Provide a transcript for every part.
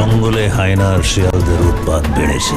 জঙ্গলে হায়নার শিয়ালদের উৎপাত বেড়েছে।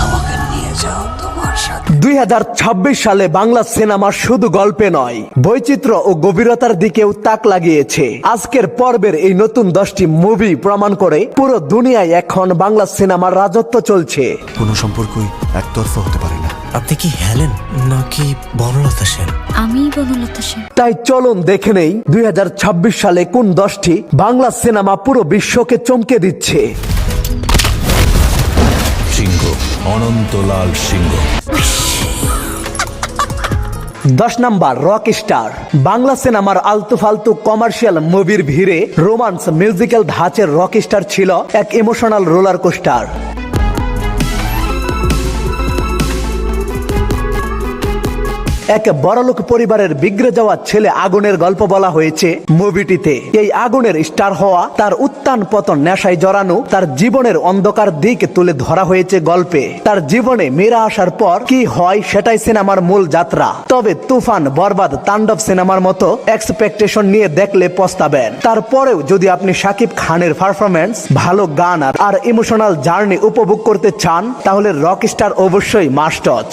আমাকে নিয়ে যাও তোমার সাথে। 2026 সালে বাংলা সিনেমা শুধু গল্পে নয়, বৈচিত্র্য ও গভীরতার দিকেও তাক লাগিয়েছে। আজকের পর্বের এই নতুন 10টি মুভি প্রমাণ করে পুরো দুনিয়ায় এখন বাংলা সিনেমার রাজত্ব চলছে। কোনো সম্পর্কই একতরফা হতে পারে না। আপনি কি হেলেন নাকি বনলতা সেন? আমি বনলতা সেন। তাই চলুন দেখে নেই 2026 সালে কোন 10টি বাংলা সিনেমা পুরো বিশ্বকে চমকে দিচ্ছে। সিংহ, অনন্তলাল সিংহ। 10 নাম্বার, রক স্টার। বাংলা সিনেমার আলতু ফালতু কমার্শিয়াল মুভির ভিড়ে রোমান্স মিউজিক্যাল ধাঁচের রক স্টার ছিল এক ইমোশনাল রোলার কোস্টার। এক বড়লোক পরিবারের বিগড়ে যাওয়া ছেলে আগুনের গল্প বলা হয়েছে মুভিটিতে। এই আগুনের স্টার হওয়া, তার উত্থান পতন, নেশায় জড়ানো, তার জীবনের অন্ধকার দিক তুলে ধরা হয়েছে গল্পে। তার জীবনে মেয়েরা আসার পর কি হয় সেটাই সিনেমার মূল যাত্রা। তবে তুফান, বরবাদ, তাণ্ডব সিনেমার মতো এক্সপেকটেশন নিয়ে দেখলে পস্তাবেন। তারপরেও যদি আপনি শাকিব খানের পারফরমেন্স, ভালো গান আর ইমোশনাল জার্নি উপভোগ করতে চান, তাহলে রক স্টার অবশ্যই মাস্ট ওয়াচ।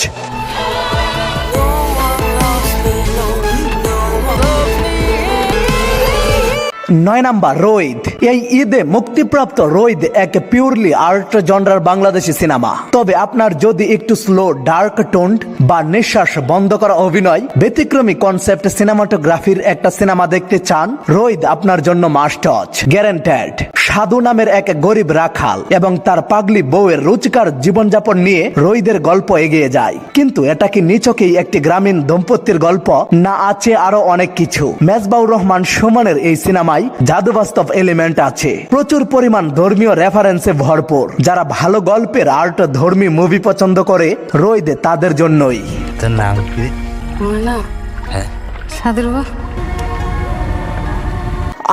9 নাম্বার, রোহিত। এই ঈদে মুক্তিপ্রাপ্ত রোহিত এক পিওরলি আর্ট জনরার বাংলাদেশি সিনেমা। তবে আপনার যদি একটু স্লো, ডার্ক টোন্ড বা নিঃশ্বাস বন্ধ করা অভিনয়, ব্যতিক্রমী কনসেপ্ট সিনেমাটোগ্রাফির একটা সিনেমা দেখতে চান, রোহিত আপনার জন্য মাস্ট ওয়াচ, গ্যারান্টেড। সাধু নামের এক গরিব রাখাল এবং তার পাগলি বউয়ের রুচিকর জীবনযাপন নিয়ে রোহিতের গল্প এগিয়ে যায়। কিন্তু এটা কি নিছকই একটি গ্রামীণ দম্পতির গল্প, না আছে আরো অনেক কিছু? মেজবাউর রহমান সুমনের এই সিনেমায় জাদুবাস্তব এলিমেন্ট আছে, প্রচুর পরিমাণ ধর্মীয় রেফারেন্সে ভরপুর। যারা ভালো গল্পের আর্ট ধর্মী মুভি পছন্দ করে, রোহিত তাদের জন্যই। তার নাম কি? না, হ্যাঁ, সাদের বাবা।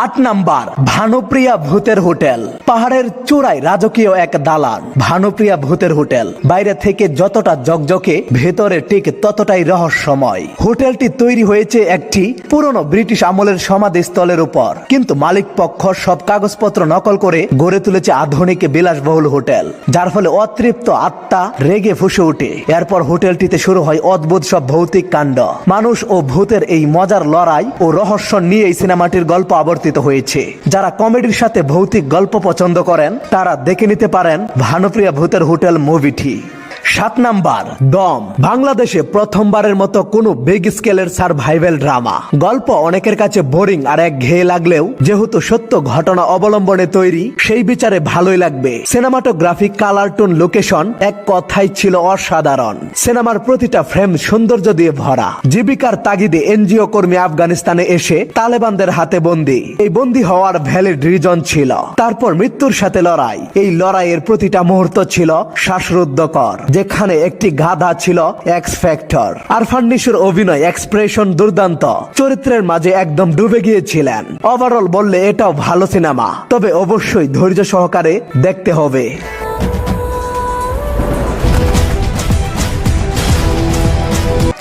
8 নাম্বার, ভানুপ্রিয়া ভূতের হোটেল। পাহাড়ের চূড়ায় রাজকীয় এক দালান, ভানুপ্রিয়া ভূতের হোটেল। বাইরে থেকে যতটা জকজকে, ভেতরে ঠিক ততটাই রহস্যময়। হোটেলটি তৈরি হয়েছে একটি পুরনো ব্রিটিশ আমলের সমাধিস্থলের উপর, কিন্তু মালিক পক্ষ সব কাগজপত্র নকল করে গড়ে তুলেছে আধুনিক বিলাসবহুল হোটেল, যার ফলে অতৃপ্ত আত্মা রেগে ফুঁসে ওঠে। এরপর হোটেলটিতে শুরু হয় অদ্ভুত সব ভৌতিক কাণ্ড। মানুষ ও ভূতের এই মজার লড়াই ও রহস্য নিয়ে এই সিনেমাটির গল্প আবর্তিত হয়েছে। যারা কমেডির সাথে ভৌতিক গল্প পছন্দ করেন, তারা দেখে নিতে পারেন ভানুপ্রিয়া ভূতের হোটেল মুভিটি। 7 নাম্বার, দম। বাংলাদেশে প্রথমবারের মতো কোনো বিগ স্কেলের সারভাইভাল ড্রামা। গল্প অনেকের কাছে বোরিং আর একঘেয়ে লাগলেও যেহেতু সত্য ঘটনা অবলম্বনে তৈরি, সেই বিচারে ভালোই লাগবে। সিনেমাটোগ্রাফি, কালার টোন, লোকেশন এক কথাই ছিল অসাধারণ। সিনেমার প্রতিটা ফ্রেম সৌন্দর্য দিয়ে ভরা। জীবিকার তাগিদে এনজিও কর্মী আফগানিস্তানে এসে তালেবানদের হাতে বন্দী। এই বন্দী হওয়ার ভ্যালিড রিজন ছিল, তারপর মৃত্যুর সাথে লড়াই। এই লড়াইয়ের প্রতিটা মুহূর্ত ছিল শ্বাসরুদ্ধকর, যেখানে একটি গাধা ছিল এক্স ফ্যাক্টর। আরফান নিশোর অভিনয়, এক্সপ্রেশন দুর্দান্ত। চরিত্রের মাঝে একদম ডুবে গিয়েছিলেন। ওভারঅল বললে এটাও ভালো সিনেমা, তবে অবশ্যই ধৈর্য সহকারে দেখতে হবে।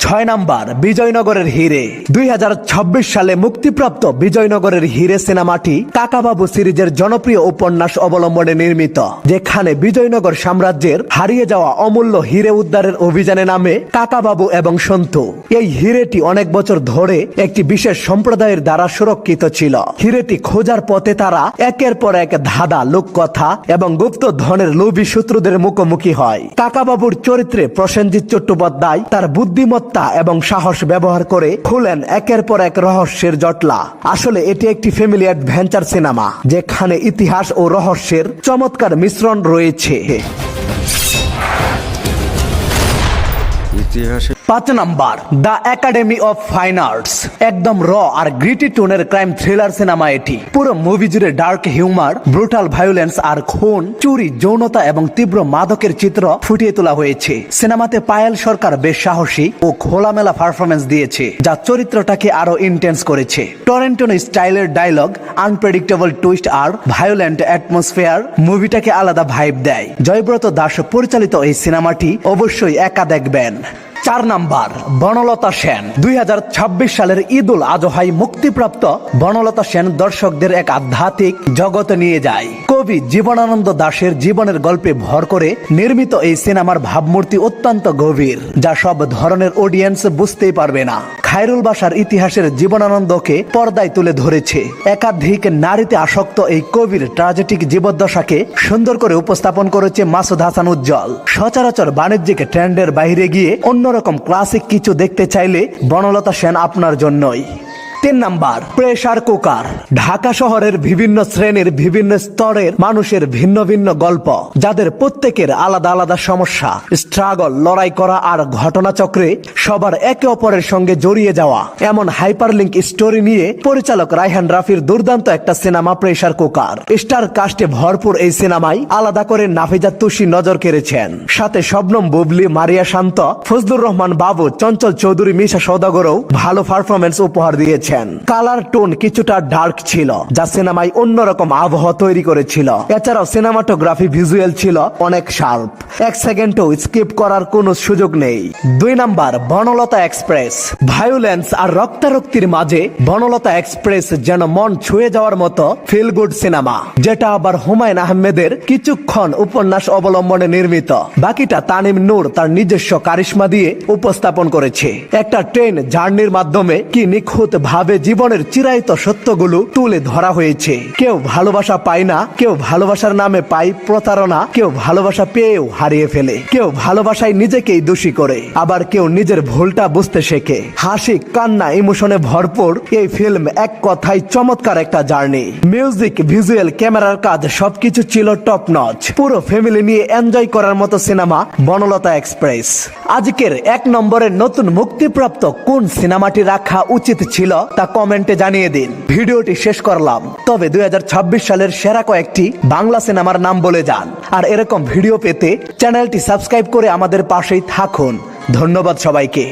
6 নাম্বার, বিজয়নগরের হিরে। 2026 সালে মুক্তিপ্রাপ্ত বিজয়নগরের হিরে সিনেমাটি কাকাবাবু সিরিজের জনপ্রিয় উপন্যাস অবলম্বনে নির্মিত, যেখানে বিজয়নগর সাম্রাজ্যের হারিয়ে যাওয়া অমূল্য হিরে উদ্ধারের অভিযানে নামে কাকাবাবু এবং সন্তু। এই হিরেটি অনেক বছর ধরে একটি বিশেষ সম্প্রদায়ের দ্বারা সুরক্ষিত ছিল। হিরেটি খোঁজার পথে তারা একের পর এক ধাঁধা, লোককথা এবং গুপ্ত ধনের লোভী শত্রুদের মুখোমুখি হয়। কাকাবাবুর চরিত্রে প্রসেনজিৎ চট্টোপাধ্যায় তার বুদ্ধিমত্তা এবং সাহস ব্যবহার করে খুলেন একের পর এক রহস্যের জটলা। আসলে এটি একটি ফ্যামিলি অ্যাডভেঞ্চার সিনেমা, যেখানে ইতিহাস ও রহস্যের চমৎকার মিশ্রণ রয়েছে। ইতিহাসে 5 number the academy of fine arts. একদম র আর গ্রিটি টোনের ক্রাইম থ্রিলার সিনেমা এটি। পুরো মুভি জুড়ে ডার্ক হিউমার, ব্রুটাল ভায়োলেন্স আর খুন, চুরি, যৌনতা এবং তীব্র মাদকের চিত্র ফুটিয়ে তোলা হয়েছে। সিনেমাতে পায়েল সরকার বেশ সাহসী ও খোলামেলা পারফরমেন্স দিয়েছে, যা চরিত্রটাকে আরো ইন্টেন্স করেছে। টরেন্টিনো স্টাইলের ডায়লগ, আনপ্রেডিক্টেবল টুইস্ট আর ভায়োলেন্ট অ্যাটমসফিয়ার মুভিটাকে আলাদা ভাইব দেয়। জয়ব্রত দাস পরিচালিত এই সিনেমাটি অবশ্যই একা দেখবেন। 4 নাম্বার বনলতা সেন। 2026 সালের ঈদ উল আজহায় মুক্তিপ্রাপ্ত বনলতা সেন দর্শকদের এক আধ্যাত্মিক জগতে নিয়ে যায়। কবি জীবনানন্দ দাশের জীবনের গল্পে ভর করে নির্মিত এই সিনেমার ভাবমূর্তি অত্যন্ত গভীর, যা সব ধরনের অডিয়েন্স বুঝতেই পারবে না। খায়রুল বাশার ইতিহাসের জীবনানন্দকে পর্দায় তুলে ধরেছে। একাধিক নারীতে আসক্ত এই কবির ট্র্যাজেডিক জীবদ্দশাকে সুন্দর করে উপস্থাপন করেছে মাসুদ হাসান উজ্জ্বল। সচরাচর বাণিজ্যিক ট্রেন্ডের বাইরে গিয়ে অন্যরকম ক্লাসিক কিছু দেখতে চাইলে বনলতা সেন আপনার জন্যই। 3 নাম্বার প্রেসার কুকার। ঢাকা শহরের বিভিন্ন শ্রেণীর বিভিন্ন স্তরের মানুষের ভিন্ন ভিন্ন গল্প, যাদের প্রত্যেকের আলাদা আলাদা সমস্যা, স্ট্রাগল, লড়াই করা আর ঘটনাচক্রে সবার একে অপরের সঙ্গে জড়িয়ে যাওয়া, এমন হাইপারলিংক স্টোরি নিয়ে পরিচালক রায়হান রাফির দুর্দান্ত একটা সিনেমা প্রেসার কুকার। স্টার কাস্টে ভরপুর এই সিনেমায় আলাদা করে নাফিজা তুষি নজর কেড়েছেন। সাথে শবনম বুবলি, মারিয়া শান্ত, ফজলুর রহমান বাবু, চঞ্চল চৌধুরী, মিশা সওদাগরও ভালো পারফরমেন্স উপহার দিয়েছে। কালার টোন কিছুটা ডার্ক ছিল, যা সিনেমায় অন্যরকম আবহাওয়া তৈরি করেছিল। এছাড়াও সিনেমাটোগ্রাফি ভিজুয়াল ছিল অনেক শার্প, এক সেকেন্ডও স্কিপ করার কোনো সুযোগ নেই। 2 নাম্বার বনলতা এক্সপ্রেস। ভায়োলেন্স আর রক্তারক্তির মাঝে বনলতা এক্সপ্রেস যেন মন ছুঁয়ে যাওয়ার মতো ফিল গুড সিনেমা, যেটা আবার হুমায়ুন আহমেদের কিছুক্ষণ উপন্যাস অবলম্বনে নির্মিত। বাকিটা তানিম নূর তার নিজস্ব কারিশমা দিয়ে উপস্থাপন করেছে। একটা ট্রেন জার্নির মাধ্যমে কি নিখুঁত ভাবে জীবনের চিরায়ত সত্যগুলো তুলে ধরা হয়েছে। কেউ ভালোবাসা পায় না, কেউ ভালোবাসার নামে পায় প্রতারণা, কেউ ভালোবাসা পেয়েও হারিয়ে ফেলে, কেউ ভালোবাসায় নিজেকেই দোষী করে, আবার কেউ নিজের ভুলটা বুঝতে শেখে। হাসি, কান্না, ইমোশনে ভরপুর এই ফিল্ম এক কথায় চমৎকার একটা জার্নি। মিউজিক, ভিজুয়াল, ক্যামেরার কাজ সবকিছু ছিল টপ নচ। পুরো ফ্যামিলি নিয়ে এনজয় করার মতো সিনেমা বনলতা এক্সপ্রেস। আজকের 1 নম্বরের নতুন মুক্তিপ্রাপ্ত কোন সিনেমাটি রাখা উচিত ছিল তা কমেন্টে জানিয়ে দিন। ভিডিওটি শেষ করলাম, তবে 2026 সালের সেরা কয়েকটি বাংলা সিনেমার নাম বলে যান। আর এরকম ভিডিও পেতে চ্যানেলটি সাবস্ক্রাইব করে আমাদের পাশেই থাকুন। ধন্যবাদ সবাইকে।